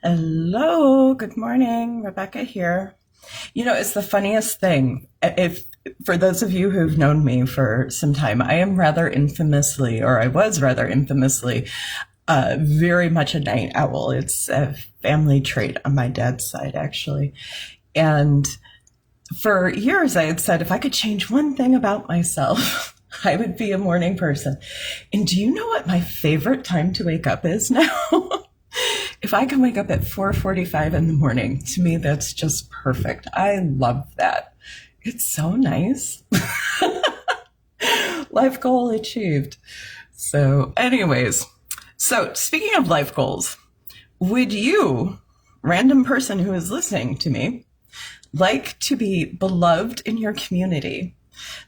Hello, good morning. Rebecca here. It's the funniest thing. If for those of you who've known me for some time, I am rather infamously, or I was rather infamously, very much a night owl. It's a family trait on my dad's side, actually. And for years, I had said if I could change one thing about myself, I would be a morning person. And do you know what my favorite time to wake up is now? If I can wake up at 4:45 in the morning, to me that's just perfect. I love that. It's so nice. Life goal achieved. So speaking of life goals, would you, random person who is listening to me, like to be beloved in your community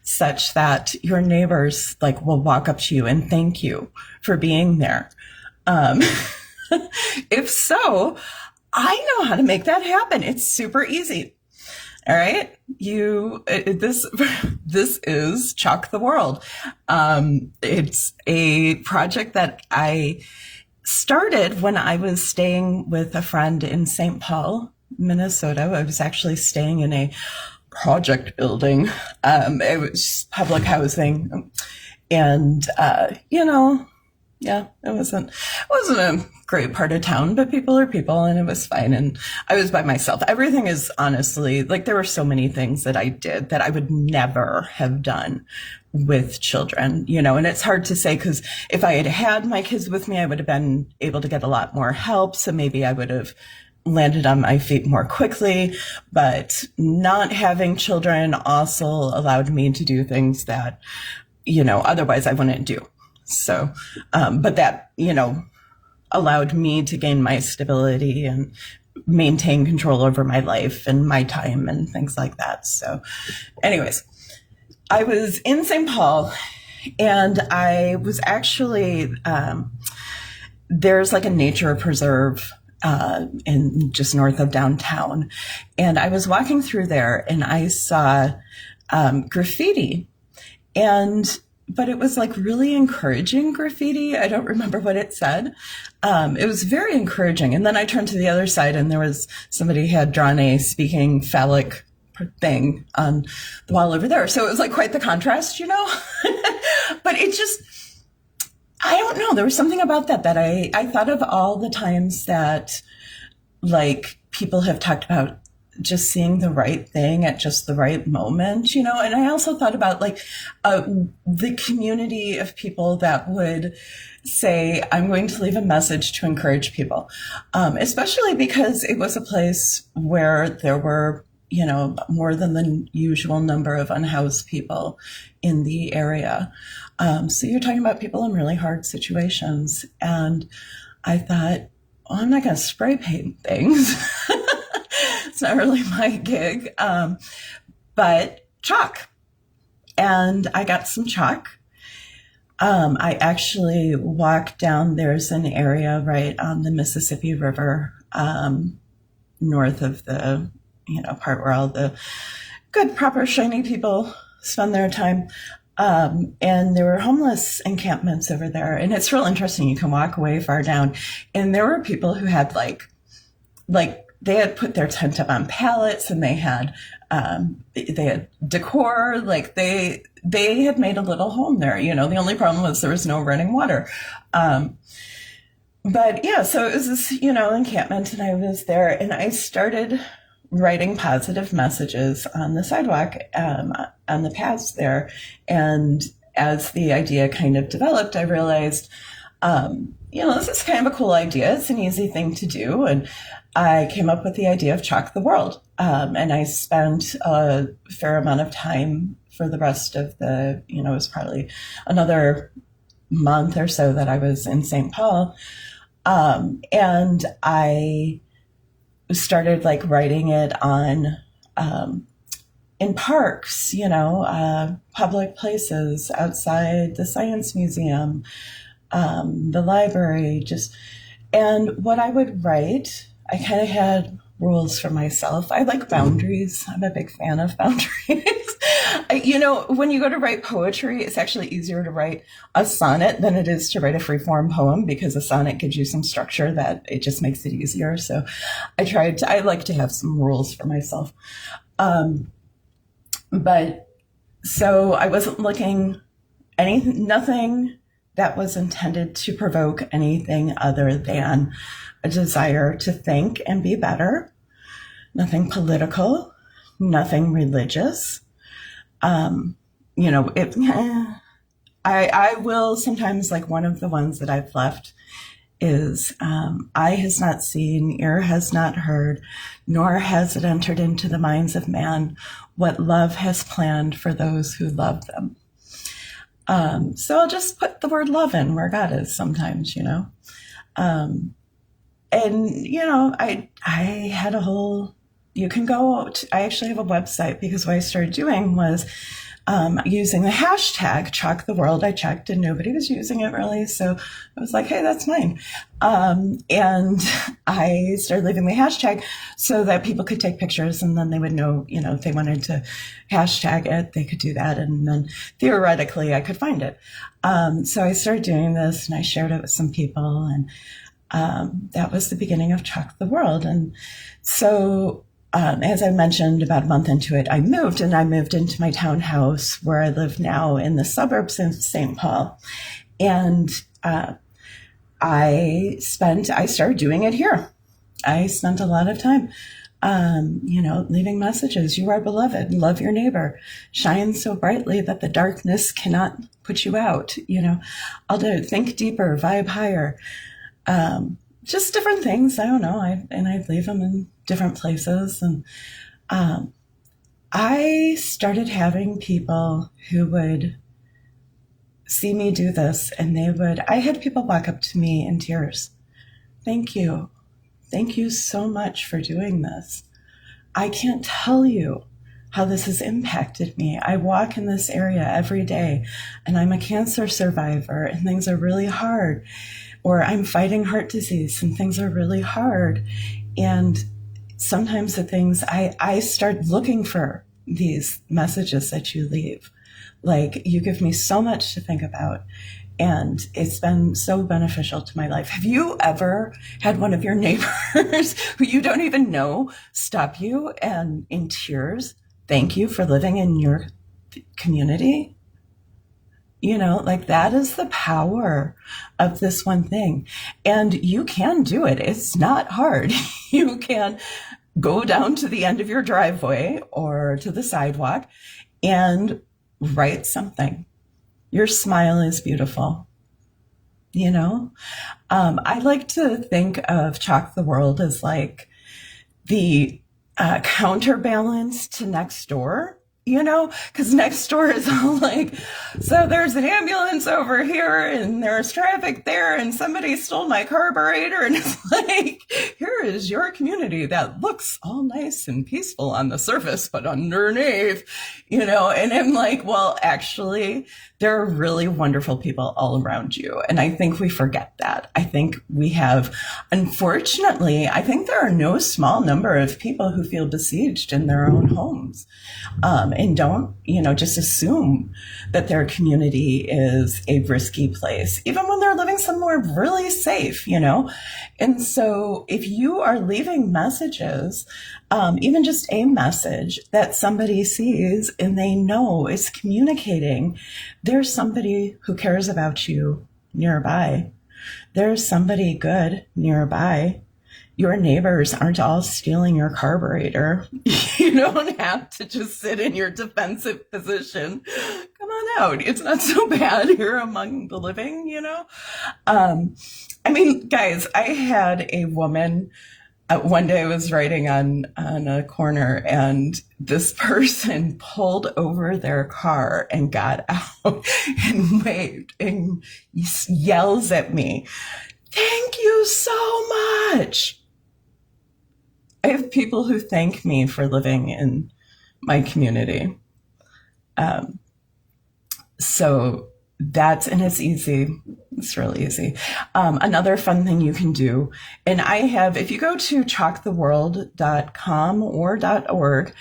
such that your neighbors will walk up to you and thank you for being there? Um, if so, I know how to make that happen. It's super easy. All right. This is Chalk the World. It's a project that I started when I was staying with a friend in St. Paul, Minnesota. I was actually staying in a project building. It was public housing. And, yeah, it wasn't a great part of town, but people are people and it was fine. And I was by myself. Everything is honestly there were so many things that I did that I would never have done with children, and it's hard to say because if I had had my kids with me, I would have been able to get a lot more help. So maybe I would have landed on my feet more quickly, but not having children also allowed me to do things that, otherwise I wouldn't do. So, but that, allowed me to gain my stability and maintain control over my life and my time and things like that. So anyways, I was in St. Paul and I was actually, there's a nature preserve in just north of downtown. And I was walking through there and I saw graffiti but it was really encouraging graffiti. I don't remember what it said. It was very encouraging. And then I turned to the other side and there was somebody had drawn a speaking phallic thing on the wall over there. So it was quite the contrast, but it just, I don't know. There was something about that I thought of all the times that people have talked about just seeing the right thing at just the right moment, and I also thought about the community of people that would say, I'm going to leave a message to encourage people, especially because it was a place where there were, more than the usual number of unhoused people in the area. So you're talking about people in really hard situations. And I thought, well, I'm not going to spray paint things. It's not really my gig, but chalk. And I got some chalk. I actually walked down, there's an area right on the Mississippi River, north of the, part where all the good, proper, shiny people spend their time. And there were homeless encampments over there. And it's real interesting. You can walk way far down. And there were people who had they had put their tent up on pallets and they had decor, they had made a little home there. The only problem was there was no running water. But yeah, so it was this, encampment and I was there and I started writing positive messages on the sidewalk, on the paths there. And as the idea kind of developed, I realized, this is kind of a cool idea. It's an easy thing to do. And I came up with the idea of Chalk the World. And I spent a fair amount of time for the rest of it was probably another month or so that I was in St. Paul. And I started writing it on, in parks, public places outside the Science Museum, the library, and what I would write, I kind of had rules for myself. I like boundaries. I'm a big fan of boundaries. When you go to write poetry, it's actually easier to write a sonnet than it is to write a free-form poem, because a sonnet gives you some structure that it just makes it easier. So I like to have some rules for myself. But so I wasn't looking nothing that was intended to provoke anything other than a desire to think and be better. Nothing political, nothing religious. I will sometimes, like, one of the ones that I've left is eye has not seen, ear has not heard, nor has it entered into the minds of man what love has planned for those who love them. So I'll just put the word love in where God is sometimes, I had a whole, you can go out, I actually have a website, because what I started doing was using the hashtag Chalk the World. I checked and nobody was using it really. So I was like, hey, that's mine. And I started leaving the hashtag so that people could take pictures, and then they would know, if they wanted to hashtag it, they could do that. And then theoretically I could find it. So I started doing this, and I shared it with some people, and that was the beginning of Chalk the World. And so as I mentioned, about a month into it, I moved into my townhouse where I live now in the suburbs of St. Paul. And I started doing it here. I spent a lot of time, leaving messages. You are beloved. Love your neighbor. Shine so brightly that the darkness cannot put you out. I'll do think deeper, vibe higher. Just different things. I don't know. I'd leave them in different places. And I started having people who would see me do this, and I had people walk up to me in tears. Thank you. Thank you so much for doing this. I can't tell you how this has impacted me. I walk in this area every day, and I'm a cancer survivor, and things are really hard. Or I'm fighting heart disease and things are really hard. And sometimes the things I start looking for these messages that you leave. Like, you give me so much to think about, and it's been so beneficial to my life. Have you ever had one of your neighbors who you don't even know stop you and in tears thank you for living in your community? That is the power of this one thing. And you can do it. It's not hard. You can go down to the end of your driveway or to the sidewalk and write something. Your smile is beautiful. I like to think of Chalk the World as like the counterbalance to Nextdoor. Because Nextdoor is all like, so there's an ambulance over here and there's traffic there and somebody stole my carburetor. And it's like, here is your community that looks all nice and peaceful on the surface, but underneath, and I'm like, well, actually, there are really wonderful people all around you. And I think we forget that. I think we have, unfortunately, I think there are no small number of people who feel besieged in their own homes. And don't, just assume that their community is a risky place, even when they're living somewhere really safe, And so if you are leaving messages, even just a message that somebody sees and they know is communicating, there's somebody who cares about you nearby. There's somebody good nearby. Your neighbors aren't all stealing your carburetor. You don't have to just sit in your defensive position. Come on out. It's not so bad here among the living, Guys, I had a woman, one day I was writing on a corner, and this person pulled over their car and got out and waved and yells at me, "Thank you so much." I have people who thank me for living in my community. So and it's easy. It's really easy. Another fun thing you can do, and if you go to chalktheworld.com or .org,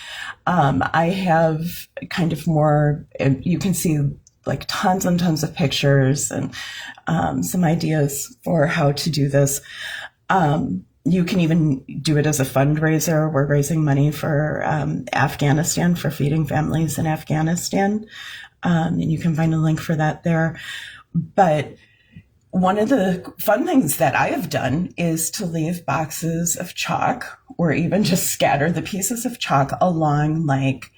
I have kind of more, you can see like tons and tons of pictures and some ideas for how to do this. You can even do it as a fundraiser. We're raising money for Afghanistan, for feeding families in Afghanistan. And you can find a link for that there. But one of the fun things that I have done is to leave boxes of chalk, or even just scatter the pieces of chalk along, like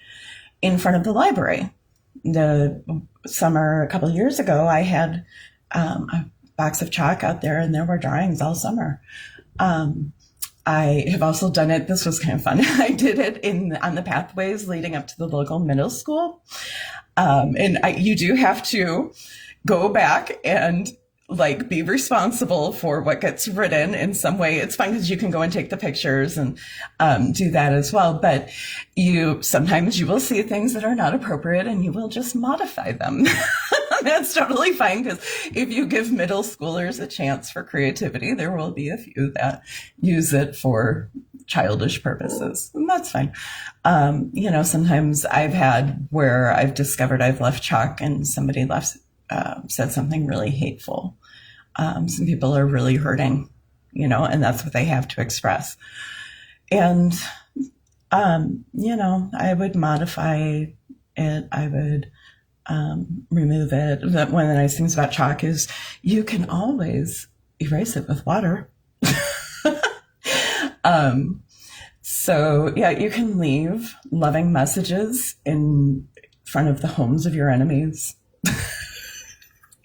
in front of the library. The summer, a couple of years ago, I had a box of chalk out there, and there were drawings all summer. I have also done it. This was kind of fun. I did it on the pathways leading up to the local middle school. You do have to go back and like be responsible for what gets written in some way. It's fine because you can go and take the pictures and do that as well. But sometimes you will see things that are not appropriate and you will just modify them. That's totally fine, because if you give middle schoolers a chance for creativity, there will be a few that use it for childish purposes, and that's fine. Sometimes I've had where I've discovered I've left chalk and somebody said something really hateful. Some people are really hurting, and that's what they have to express. And, I would modify it. I would remove it. One of the nice things about chalk is you can always erase it with water. So yeah, you can leave loving messages in front of the homes of your enemies.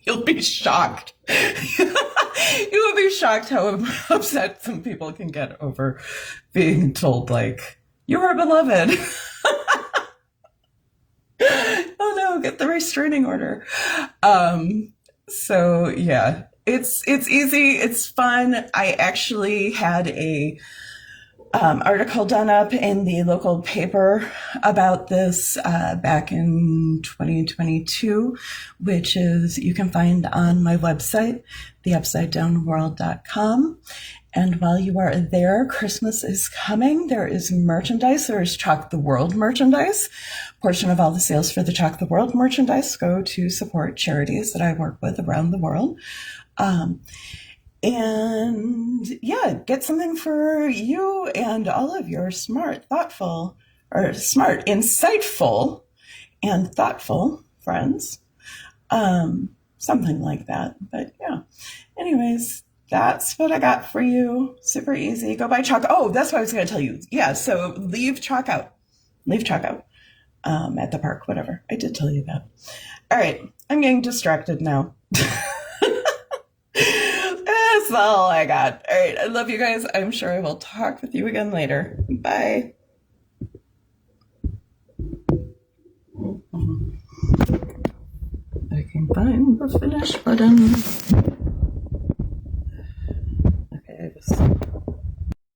You'll be shocked. You will be shocked how upset some people can get over being told, like, you are beloved. Oh no, get the restraining order. So yeah, it's easy. It's fun. I actually had a article done up in the local paper about this back in 2022, which you can find on my website, theupsidedownworld.com. And while you are there, Christmas is coming. There is merchandise. There is Chalk the World merchandise. Portion of all the sales for the Chalk the World merchandise go to support charities that I work with around the world. And yeah, get something for you and all of your insightful and thoughtful friends. Something like that. But yeah, anyways, that's what I got for you. Super easy. Go buy chalk. Oh, that's what I was going to tell you. Yeah, so leave chalk out. Leave chalk out at the park, whatever. I did tell you that. All right, I'm getting distracted now. That's all I got. All right, I love you guys. I'm sure I will talk with you again later. Bye. I can find the finish button.